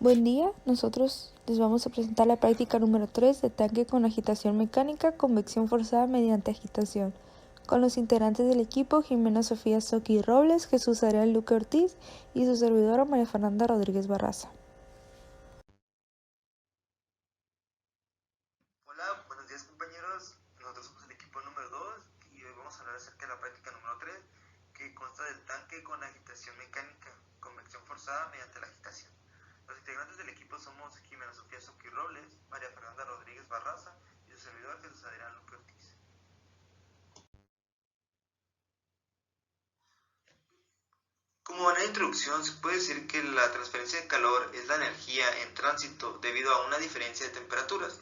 Buen día, nosotros les vamos a presentar la práctica número 3 de tanque con agitación mecánica, convección forzada mediante agitación, con los integrantes del equipo Jimena Sofía Soqui Robles, Jesús Adrián Luque Ortiz y su servidora María Fernanda Rodríguez Barraza. Hola, buenos días compañeros, nosotros somos el equipo número 2 y hoy vamos a hablar acerca de la práctica número 3 que consta del tanque con agitación mecánica, convección forzada mediante la agitación. Los integrantes del equipo somos Jimena Sofía Soqui Robles, María Fernanda Rodríguez Barraza y su servidor Jesús Adrián Luque Ortiz. Como buena introducción, se puede decir que la transferencia de calor es la energía en tránsito debido a una diferencia de temperaturas.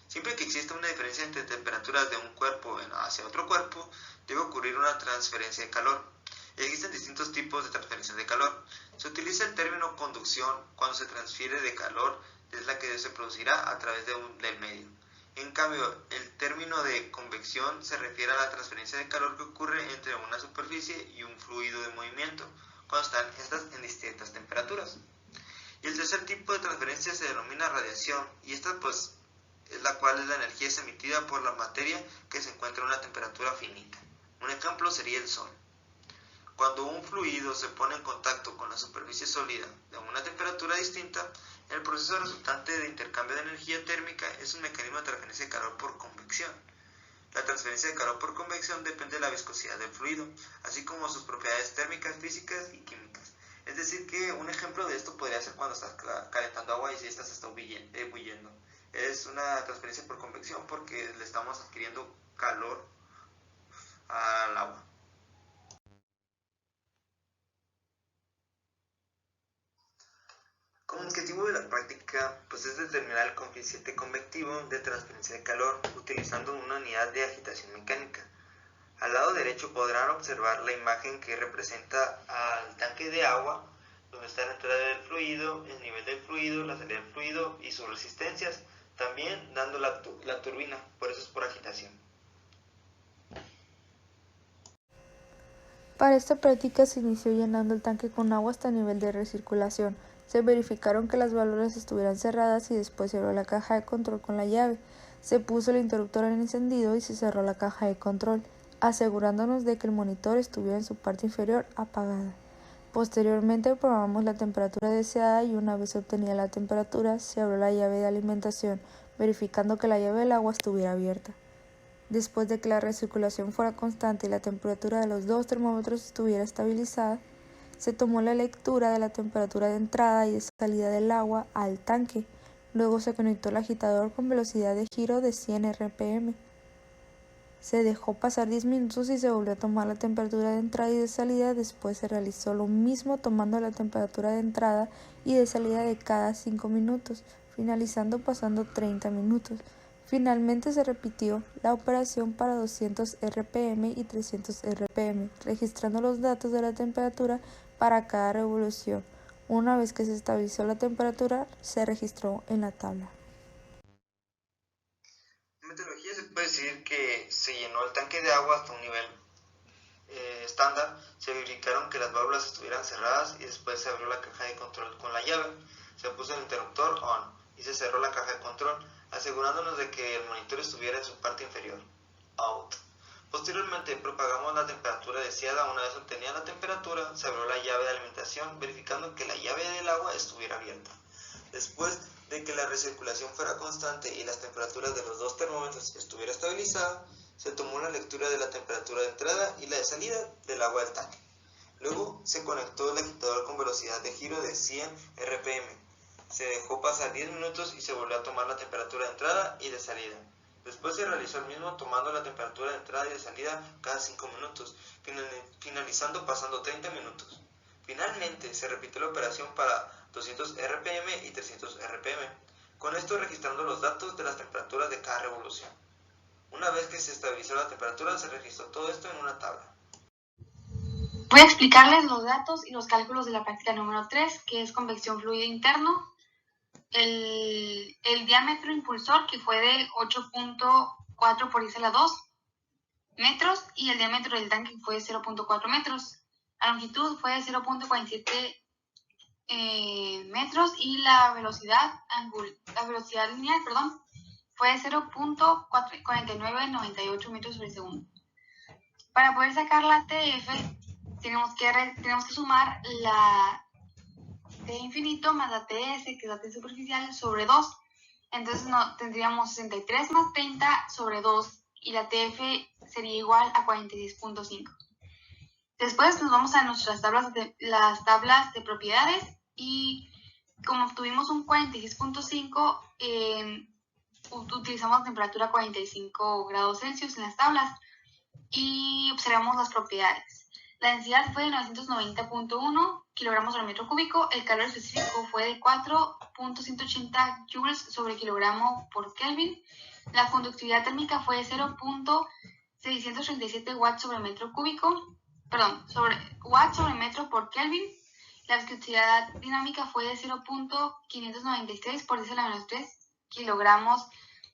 Siempre que exista una diferencia entre temperaturas de un cuerpo hacia otro cuerpo, debe ocurrir una transferencia de calor. Existen distintos tipos de transferencia de calor. Se utiliza el término conducción cuando se transfiere de calor desde la que se producirá a través del medio. En cambio, el término de convección se refiere a la transferencia de calor que ocurre entre una superficie y un fluido de movimiento, cuando están estas en distintas temperaturas. Y el tercer tipo de transferencia se denomina radiación, y esta es la cual es la energía emitida por la materia que se encuentra a una temperatura finita. Un ejemplo sería el Sol. Cuando un fluido se pone en contacto con la superficie sólida de una temperatura distinta, el proceso resultante de intercambio de energía térmica es un mecanismo de transferencia de calor por convección. La transferencia de calor por convección depende de la viscosidad del fluido, así como sus propiedades térmicas, físicas y químicas. Es decir, que un ejemplo de esto podría ser cuando estás calentando agua y si esta se está ebulliendo. Es una transferencia por convección porque le estamos adquiriendo calor al agua. Como objetivo de la práctica, es determinar el coeficiente convectivo de transferencia de calor utilizando una unidad de agitación mecánica. Al lado derecho podrán observar la imagen que representa al tanque de agua, donde está la entrada del fluido, el nivel del fluido, la salida del fluido y sus resistencias, también dando la turbina, por eso es por agitación. Para esta práctica se inició llenando el tanque con agua hasta el nivel de recirculación. Se verificaron que las válvulas estuvieran cerradas y después se abrió la caja de control con la llave. Se puso el interruptor en encendido y se cerró la caja de control, asegurándonos de que el monitor estuviera en su parte inferior apagada. Posteriormente probamos la temperatura deseada y una vez obtenida la temperatura se abrió la llave de alimentación, verificando que la llave del agua estuviera abierta. Después de que la recirculación fuera constante y la temperatura de los dos termómetros estuviera estabilizada, se tomó la lectura de la temperatura de entrada y de salida del agua al tanque. Luego se conectó el agitador con velocidad de giro de 100 RPM. Se dejó pasar 10 minutos y se volvió a tomar la temperatura de entrada y de salida. Después se realizó lo mismo tomando la temperatura de entrada y de salida de cada 5 minutos, finalizando pasando 30 minutos. Finalmente se repitió la operación para 200 RPM y 300 RPM, registrando los datos de la temperatura para cada revolución. Una vez que se estabilizó la temperatura, se registró en la tabla. En meteorología se puede decir que se llenó el tanque de agua hasta un nivel estándar, se verificaron que las válvulas estuvieran cerradas y después se abrió la caja de control con la llave, se puso el interruptor on y se cerró la caja de control, asegurándonos de que el monitor estuviera en su parte inferior, out. Posteriormente propagamos la temperatura deseada. Una vez obtenida la temperatura, se abrió la llave de alimentación, verificando que la llave del agua estuviera abierta. Después de que la recirculación fuera constante y las temperaturas de los dos termómetros estuviera estabilizada, se tomó la lectura de la temperatura de entrada y la de salida del agua del tanque. Luego se conectó el agitador con velocidad de giro de 100 RPM. Se dejó pasar 10 minutos y se volvió a tomar la temperatura de entrada y de salida. Después se realizó el mismo tomando la temperatura de entrada y de salida cada 5 minutos, finalizando pasando 30 minutos. Finalmente se repitió la operación para 200 RPM y 300 RPM, con esto registrando los datos de las temperaturas de cada revolución. Una vez que se estabilizó la temperatura, se registró todo esto en una tabla. Voy a explicarles los datos y los cálculos de la práctica número 3, que es convección fluido interno. El diámetro impulsor, que fue de 8.4 por 10 a la 2 metros, y el diámetro del tanque fue 0.4 metros. La longitud fue de 0.47 metros y la velocidad lineal, fue 0.4998 metros sobre segundo. Para poder sacar la TF, tenemos que sumar la T infinito más la TS, que es la T superficial, sobre 2. Entonces tendríamos 63 más 30 sobre 2 y la TF sería igual a 46.5. Después nos vamos a nuestras tablas de propiedades y como obtuvimos un 46.5, utilizamos temperatura 45 grados Celsius en las tablas y observamos las propiedades. La densidad fue de 990.1 kilogramos por metro cúbico, el calor específico fue de 4.180 joules sobre kilogramo por Kelvin, la conductividad térmica fue de 0.637 watts sobre metro cúbico, watts sobre metro por Kelvin, la viscosidad dinámica fue de 0.596 por 10 a la menos 3 kilogramos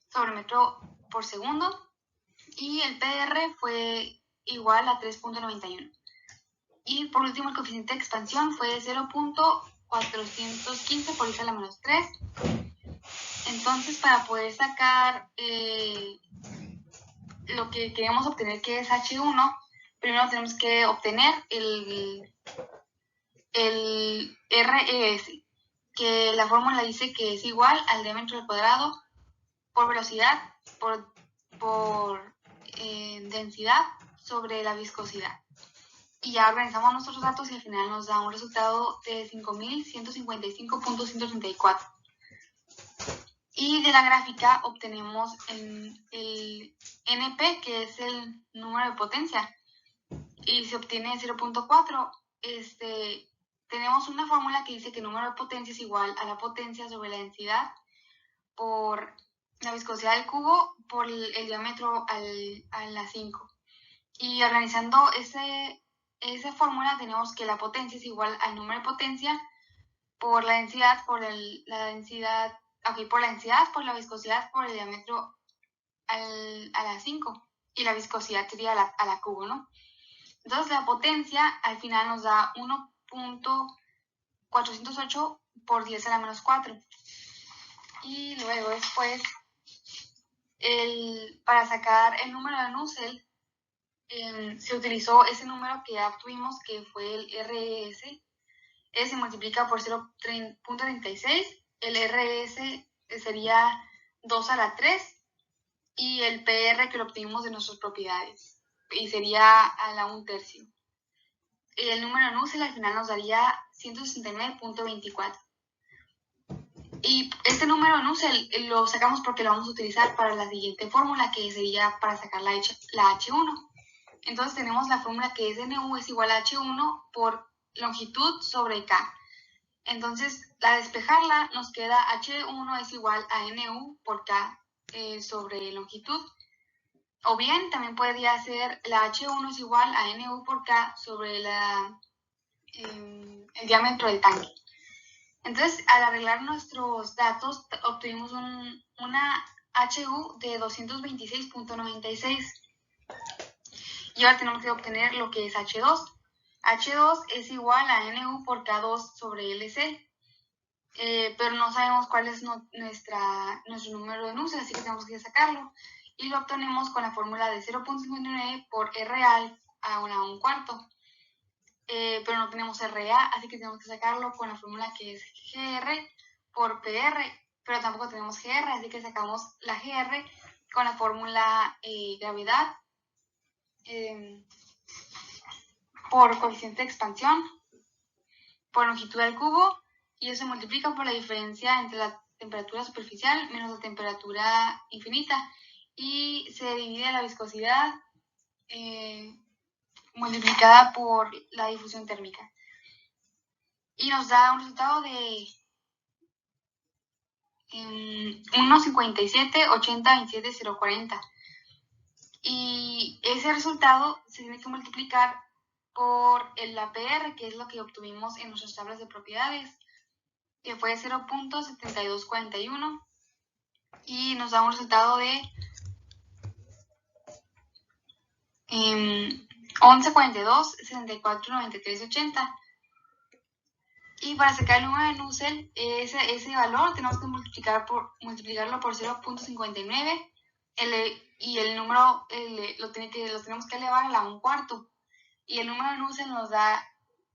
sobre metro por segundo y el PR fue igual a 3.91. Y por último el coeficiente de expansión fue de 0.415 por 10 a la menos 3. Entonces para poder sacar lo que queremos obtener, que es H1, primero tenemos que obtener el RES, que la fórmula dice que es igual al diámetro al cuadrado por velocidad por densidad sobre la viscosidad. Y ya organizamos nuestros datos y al final nos da un resultado de 5.155.134. Y de la gráfica obtenemos el NP, que es el número de potencia, y se obtiene 0.4. Tenemos una fórmula que dice que el número de potencia es igual a la potencia sobre la densidad por la viscosidad del cubo por el diámetro a la 5. Y organizando esa fórmula tenemos que la potencia es igual al número de potencia por la densidad, por la viscosidad por el diámetro a la 5 y la viscosidad sería a la cubo, ¿no? Entonces la potencia al final nos da 1.408 por 10 a la menos 4. Y luego después, para sacar el número de Nusselt, se utilizó ese número que ya obtuvimos, que fue el RES. Se multiplica por 0.36. El RES sería 2 a la 3. Y el PR que lo obtuvimos de nuestras propiedades. Y sería a la 1/3. El número de Nusselt al final nos daría 169.24. Y este número de Nusselt lo sacamos porque lo vamos a utilizar para la siguiente fórmula, que sería para sacar la H1. Entonces tenemos la fórmula que es NU es igual a H1 por longitud sobre K. Entonces, al despejarla, nos queda H1 es igual a NU por K sobre longitud. O bien, también podría ser la H1 es igual a NU por K sobre el diámetro del tanque. Entonces, al arreglar nuestros datos, obtuvimos una HU de 226.96. Y ahora tenemos que obtener lo que es H2. H2 es igual a NU por K2 sobre LC. Pero no sabemos cuál es nuestro número de Nusselt, así que tenemos que sacarlo. Y lo obtenemos con la fórmula de 0.59 por RA a una 1/4. Pero no tenemos RA, así que tenemos que sacarlo con la fórmula que es GR por PR, pero tampoco tenemos GR, así que sacamos la GR con la fórmula gravedad por coeficiente de expansión por longitud del cubo, y eso se multiplica por la diferencia entre la temperatura superficial menos la temperatura infinita, y se divide la viscosidad multiplicada por la difusión térmica. Y nos da un resultado de 1.57.80.27.040. Y ese resultado se tiene que multiplicar por el APR, que es lo que obtuvimos en nuestras tablas de propiedades, que fue 0.7241, y nos da un resultado de 11.42.64.93.80. Y para sacar el número de Nusselt, ese valor tenemos que multiplicarlo por 0.59 y el número lo tenemos que elevar a la 1/4. Y el número de Nusselt nos da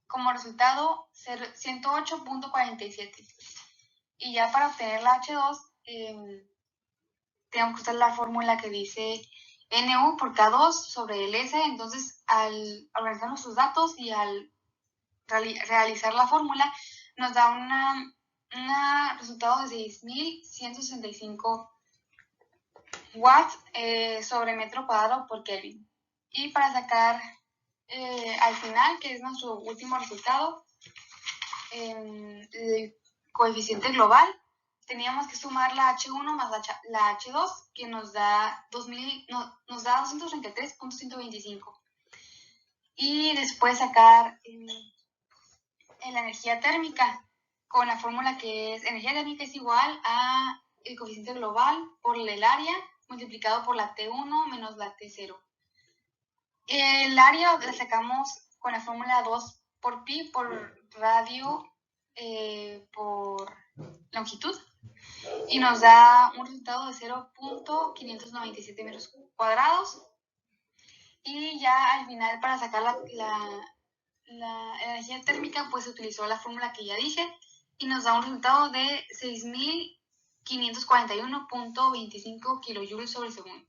como resultado 108.47. Y ya para obtener la H2, tenemos que usar la fórmula que dice NU por K2 sobre el S. Entonces, al organizar nuestros datos y al realizar la fórmula, nos da un resultado de 6.165 watts sobre metro cuadrado por Kelvin. Y para sacar al final, que es nuestro último resultado, el coeficiente global, teníamos que sumar la H1 más la H2, que nos da 233.125. Y después sacar la energía térmica con la fórmula que es energía térmica es igual a el coeficiente global por el área multiplicado por la T1 menos la T0. El área la sacamos con la fórmula 2 por pi por radio por longitud y nos da un resultado de 0.597 metros cuadrados. Y ya al final, para sacar la energía térmica, pues se utilizó la fórmula que ya dije y nos da un resultado de 6.541.25 kilojoules sobre segundo.